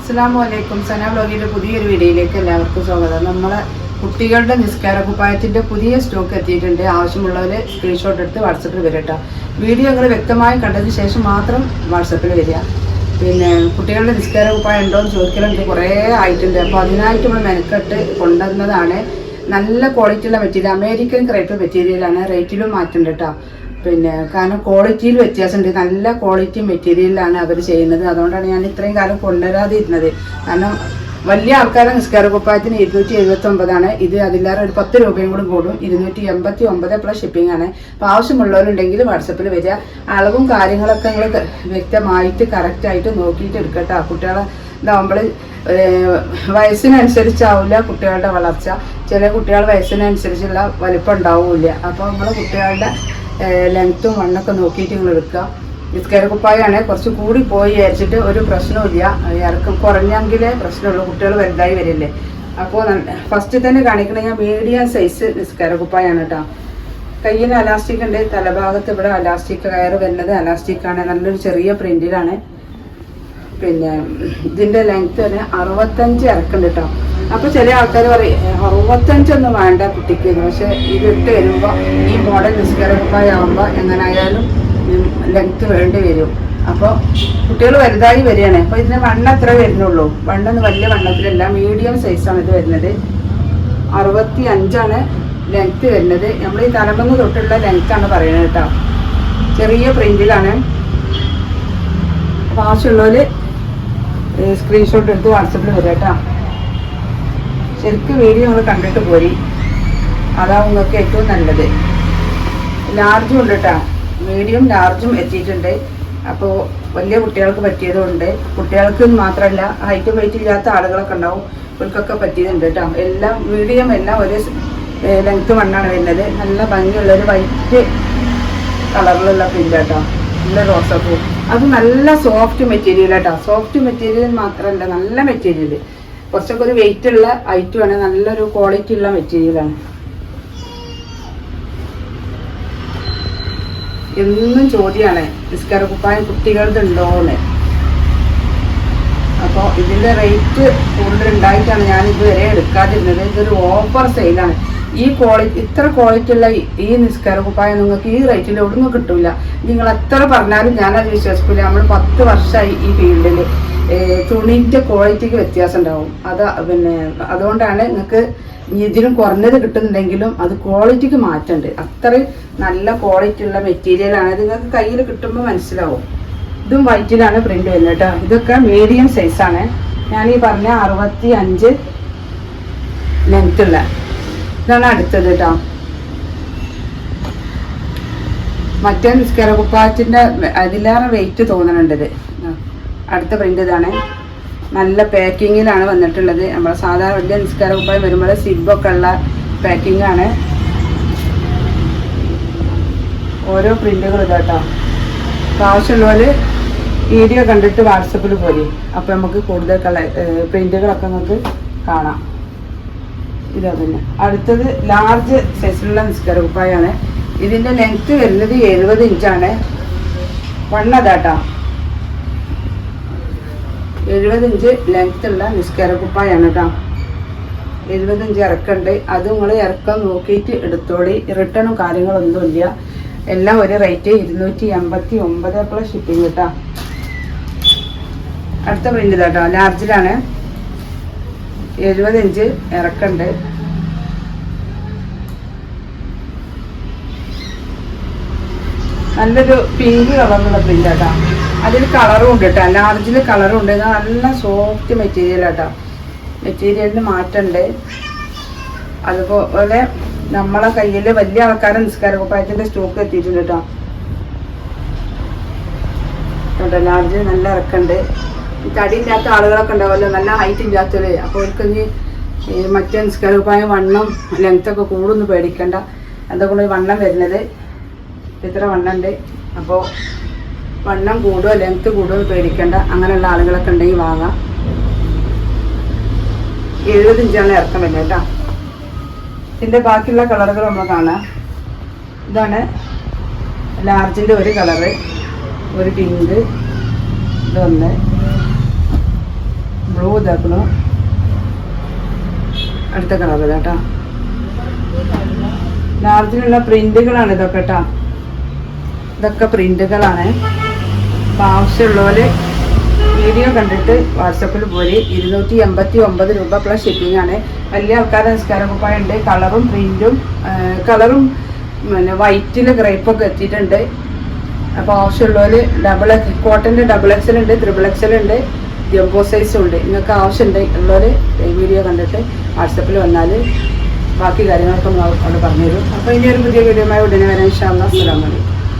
അസ്സലാമു അലൈക്കും. സന വ്ലോഗിന്റെ പുതിയൊരു വീഡിയോയിലേക്ക് എല്ലാവർക്കും സ്വാഗതം. നമ്മളെ കുട്ടികളുടെ നിസ്കാര കുപ്പായത്തിന്റെ പുതിയ സ്റ്റോക്ക് എത്തിയിട്ടുണ്ട്. ആവശ്യമുള്ളവര് സ്ക്രീൻഷോട്ട് എടുത്ത് വാട്സപ്പിൽ വരട്ടോ. വീഡിയോ നിങ്ങൾ വ്യക്തമായി കണ്ടതിന് ശേഷം മാത്രം വാട്സപ്പിൽ വരിക. പിന്നെ കുട്ടികളുടെ നിസ്കാര കുപ്പായം ഉണ്ടോ എന്ന് ചോദിക്കലുണ്ട്, കുറേ ആയിട്ടുണ്ട്. അപ്പോൾ അതിനായിട്ട് നമ്മൾ മെനക്കെട്ട് കൊണ്ടുവന്നതാണ്. നല്ല ക്വാളിറ്റിയുള്ള മെറ്റീരിയൽ, അമേരിക്കൻ ക്രേപ്പ് മെറ്റീരിയലാണ്. റേറ്റിലും മാറ്റുണ്ട് കേട്ടോ. പിന്നെ കാരണം ക്വാളിറ്റിയിൽ വ്യത്യാസമുണ്ട്. നല്ല ക്വാളിറ്റി മെറ്റീരിയലാണ് അവർ ചെയ്യുന്നത്. അതുകൊണ്ടാണ് ഞാൻ ഇത്രയും കാലം കൊണ്ടുവരാതിരുന്നത്. കാരണം വലിയ ആൾക്കാരുടെ നിസ്കാര കുപ്പായത്തിന് 279 ഇത്. അതിലേറെ ഒരു 10 രൂപയും കൂടി കൂടും. 289 പ്ലസ് ഷിപ്പിംഗ് ആണ്. അപ്പോൾ ആവശ്യമുള്ളവരുണ്ടെങ്കിൽ വാട്സപ്പിൽ വരിക. അളവും കാര്യങ്ങളൊക്കെ നിങ്ങൾ വ്യക്തമായിട്ട് കറക്റ്റായിട്ട് നോക്കിയിട്ട് എടുക്കട്ടോ. കുട്ടികളെ ഇതാവുമ്പോൾ വയസ്സിനനുസരിച്ചാവില്ല കുട്ടികളുടെ വളർച്ച. ചില കുട്ടികൾ വയസ്സിനനുസരിച്ചുള്ള വലിപ്പം ഉണ്ടാവില്ല. അപ്പോൾ നമ്മൾ കുട്ടികളുടെ ലെങ്ത്തും വണ്ണൊക്കെ നോക്കിയിട്ട് നിങ്ങൾ എടുക്കുക. നിസ്കാര കുപ്പായാണ്. കുറച്ച് കൂടി പോയി വിചാരിച്ചിട്ട് ഒരു പ്രശ്നമില്ല. ഇറക്കം കുറഞ്ഞെങ്കിലേ പ്രശ്നമുള്ളൂ. കുട്ടികൾ വലുതായി വരില്ലേ. അപ്പോൾ ഫസ്റ്റ് തന്നെ കാണിക്കണമെങ്കിൽ മീഡിയം സൈസ് നിസ്കാര കുപ്പായാണ് കേട്ടോ. കയ്യിൽ അലാസ്റ്റിക് ഉണ്ട്. തലഭാഗത്ത് ഇവിടെ അലാസ്റ്റിക് കയറ് വരുന്നത് അലാസ്റ്റിക്കാണ്. നല്ലൊരു ചെറിയ പ്രിന്റിലാണ്. പിന്നെ ഇതിൻ്റെ ലെങ്ത്ത് തന്നെ 65 ഇറക്കുന്നുണ്ട് കേട്ടോ. അപ്പോൾ ചില ആൾക്കാർ പറയും 65 വേണ്ട കുട്ടിക്ക്. പക്ഷെ ഇതിട്ട് വരുമ്പോൾ ഈ മോഡൽ നിസ്കാര കുപ്പായം ആകുമ്പോൾ എങ്ങനെയായാലും ലെങ്ത്ത് വേണ്ടി വരും. അപ്പോൾ കുട്ടികൾ വലുതായി വരികയാണ്. അപ്പോൾ ഇതിന് വണ്ണം എത്ര വരുന്നുള്ളൂ. വണ്ണൊന്നും വലിയ വണ്ണത്തിലല്ല, മീഡിയം സൈസാണ് ഇത് വരുന്നത്. 65 ലെങ്ത്ത് വരുന്നത്. നമ്മൾ ഈ തലമങ്ങ് തൊട്ടുള്ള ലെങ്ത്താണ് പറയുന്നത് കേട്ടോ. ചെറിയ പ്രിന്റിലാണ്. അപ്പോൾ ആവശ്യമുള്ളവർ സ്ക്രീൻഷോട്ട് എടുത്ത് വാട്സപ്പിൽ വരിക കേട്ടോ. ശരിക്കും വീഡിയോ നമ്മൾ കണ്ടിട്ട് പോരി, അതാവും നിങ്ങൾക്ക് ഏറ്റവും നല്ലത്. ലാർജും ഉണ്ട് കേട്ടോ. മീഡിയം ലാർജും എത്തിയിട്ടുണ്ട്. അപ്പോൾ വലിയ കുട്ടികൾക്ക് പറ്റിയതുണ്ട്. കുട്ടികൾക്ക് മാത്രമല്ല, ഹൈറ്റും വെയിറ്റ് ഇല്ലാത്ത ആളുകളൊക്കെ ഉണ്ടാവും, ഇവർക്കൊക്കെ പറ്റിയതുണ്ട് കേട്ടോ. എല്ലാം മീഡിയം എല്ലാം ഒരേ ലെങ്ത്ത് മണ്ണാണ് വരുന്നത്. നല്ല ഭംഗിയുള്ളൊരു വൈറ്റ് കളറിലുള്ള പ്രിൻ്റ് കേട്ടോ. നല്ല റോസപ്പൂ. അത് നല്ല സോഫ്റ്റ് മെറ്റീരിയൽ കേട്ടോ. സോഫ്റ്റ് മെറ്റീരിയൽ മാത്രമല്ല, നല്ല മെറ്റീരിയൽ. കുറച്ചൊക്കെ ഒരു വെയിറ്റ് ഉള്ള ഐറ്റമാണ്. നല്ലൊരു ക്വാളിറ്റി ഉള്ള മെറ്റീരിയലാണ്. എന്നും ചോദ്യമാണ് നിസ്കാര കുപ്പായം കുട്ടികളുടെ ഉണ്ടോന്ന്. അപ്പോൾ ഇതിൻ്റെ റേറ്റ് കൂടുതലുണ്ടായിട്ടാണ് ഞാൻ ഇതുവരെ എടുക്കാതിരുന്നത്. ഇതൊരു ഓഫർ സെയിലാണ്. ഈ ക്വാളിറ്റി, ഇത്ര ക്വാളിറ്റി ഉള്ള ഈ നിസ്കാര കുപ്പായം നിങ്ങൾക്ക് ഈ റേറ്റിൽ ഒന്നും കിട്ടില്ല. നിങ്ങൾ എത്ര പറഞ്ഞാലും ഞാനത് വിശ്വസിക്കില്ല. നമ്മൾ 10 വർഷമായി ഈ ഫീൽഡിൽ. തുണിൻ്റെ ക്വാളിറ്റിക്ക് വ്യത്യാസം ഉണ്ടാവും. പിന്നെ അതുകൊണ്ടാണ് നിങ്ങൾക്ക് ഇതിലും കുറഞ്ഞത് കിട്ടുന്നുണ്ടെങ്കിലും അത് ക്വാളിറ്റിക്ക് മാറ്റമുണ്ട്. അത്രയും നല്ല ക്വാളിറ്റി ഉള്ള മെറ്റീരിയലാണ്. ഇത് നിങ്ങൾക്ക് കയ്യിൽ കിട്ടുമ്പോൾ മനസ്സിലാവും. ഇതും വൈറ്റിലാണ് പ്രിന്റ് വരുന്നത് കേട്ടോ. ഇതൊക്കെ മീഡിയം സൈസാണ്. ഞാൻ ഈ പറഞ്ഞ 65 ലെങ്ത് ഉള്ള ഇതാണ് അടുത്തത് കേട്ടോ. മറ്റേ നിസ്കാര കുപ്പായത്തിൻ്റെ അതിലേറെ വെയിറ്റ് തോന്നുന്നുണ്ടത്. അടുത്ത പ്രിന്റ് ഇതാണ്. നല്ല പാക്കിങ്ങിലാണ് വന്നിട്ടുള്ളത്. നമ്മളെ സാധാരണ വലിയ നിസ്കാര കുപ്പായം വരുമ്പോൾ സിബൊക്കെ ഉള്ള പാക്കിങ്ങാണ്. ഓരോ പ്രിന്റുകൾ ഇതാട്ടോ. ആവശ്യമുള്ളവർ വീഡിയോ കണ്ടിട്ട് വാട്സപ്പിൽ പോരി. അപ്പോൾ നമുക്ക് കൂടുതൽ പ്രിന്റുകളൊക്കെ നമുക്ക് കാണാം. ഇതാ തന്നെ അടുത്തത് ലാർജ് സൈസിലുള്ള നിസ്കാര കുപ്പായാണ്. ഇതിൻ്റെ ലെങ്ത്ത് വരുന്നത് 70 ഇഞ്ചാണ്. വണ്ണതാട്ടോ. 70 ഇഞ്ച് ലെങ്ത്ത് ഉള്ള നിസ്കാര കുപ്പായാണ് കേട്ടോ. 70 ഇഞ്ച് ഇറക്കുണ്ട്. അത് നിങ്ങൾ ഇറക്കം നോക്കിയിട്ട് എടുത്തോളി. റിട്ടേണും കാര്യങ്ങളൊന്നുമില്ല. എല്ലാം ഒരു റേറ്റ് 289 പ്ലസ് ഷിപ്പിംഗ് കേട്ടോ. അടുത്ത പ്രിന്റ് കേട്ടോ. ലാർജിലാണ്. 70 ഇഞ്ച് ഇറക്കുണ്ട്. നല്ലൊരു പിങ്ക് കളറിലുള്ള പ്രിന്റ് കേട്ടോ. അതിൽ കളറും ഉണ്ട് കേട്ടോ. ലാർജിൽ കളറും ഉണ്ട്. നല്ല സോഫ്റ്റ് മെറ്റീരിയൽ കേട്ടോ. മെറ്റീരിയലിന് മാറ്റമുണ്ട്. അതുപോലെ നമ്മളെ കയ്യിൽ വലിയ ആൾക്കാരെ നിസ്കാര കുപ്പായത്തിൻ്റെ സ്റ്റോക്ക് എത്തിയിട്ടുണ്ട് കേട്ടോ. കേട്ടോ ലാർജ് നല്ല ഇറക്കുണ്ട്. തടിയില്ലാത്ത ആളുകളൊക്കെ ഉണ്ടാവുമല്ലോ, നല്ല ഹൈറ്റ് ഇല്ലാത്തവര്. അപ്പോൾ അവർക്ക് മറ്റേ നിസ്കാര കുപ്പായം വണ്ണം ലെങ്ത്തൊക്കെ കൂടുന്ന് പേടിക്കണ്ട. എന്തൊക്കെ വണ്ണം വരുന്നത് ഇത്ര വണ്ണുണ്ട്. അപ്പോൾ വണ്ണം കൂടുമോ ലെങ്ത്ത് കൂടുമോ പേടിക്കണ്ട. അങ്ങനെയുള്ള ആളുകളൊക്കെ ഉണ്ടെങ്കിൽ വാങ്ങാം. 70 ഇഞ്ചാണ് ഇറക്കം വരുന്നത് കേട്ടോ. ഇതിൻ്റെ ബാക്കിയുള്ള കളറുകൾ നമ്മൾ കാണാം. ഇതാണ് ലാർജിൻ്റെ ഒരു കളറ്, ഒരു പിങ്ക്, ഇതൊന്ന് ബ്ലൂ അളവ് ഇതാക്കണം. അടുത്ത കളർ കേട്ടോ. ലാർജിലുള്ള പ്രിന്റുകളാണ് ഇതൊക്കെ കേട്ടോ. ഇതൊക്കെ പ്രിന്റുകളാണ്. അപ്പം ആവശ്യമുള്ളവർ വീഡിയോ കണ്ടിട്ട് വാട്സപ്പിൽ പോയി. 289 രൂപ പ്ലസ് ഷിപ്പിംഗ് ആണ്. വലിയ ആൾക്കാരുടെ നിസ്കാരക്കുപ്പായ ഉണ്ട്. കളറും പ്രിന്റും കളറും പിന്നെ വൈറ്റിൽ ഗ്രേപ്പൊക്കെ എത്തിയിട്ടുണ്ട്. അപ്പോൾ ആവശ്യമുള്ളവർ കോട്ടൻ്റെ XXL ഉണ്ട്, XXL ഉണ്ട്, ജംബോ സൈസും ഉണ്ട്. നിങ്ങൾക്ക് ആവശ്യമുണ്ട് ഉള്ളവർ വീഡിയോ കണ്ടിട്ട് വാട്സപ്പിൽ വന്നാൽ ബാക്കി കാര്യങ്ങളൊക്കെ അവിടെ പറഞ്ഞുതരും. അപ്പോൾ ഇനി ഒരു പുതിയ വീഡിയോയുമായി ഉടനെ വരാം. ഇൻഷാ അല്ലാഹ്. അസ്സലാമു അലൈക്കും.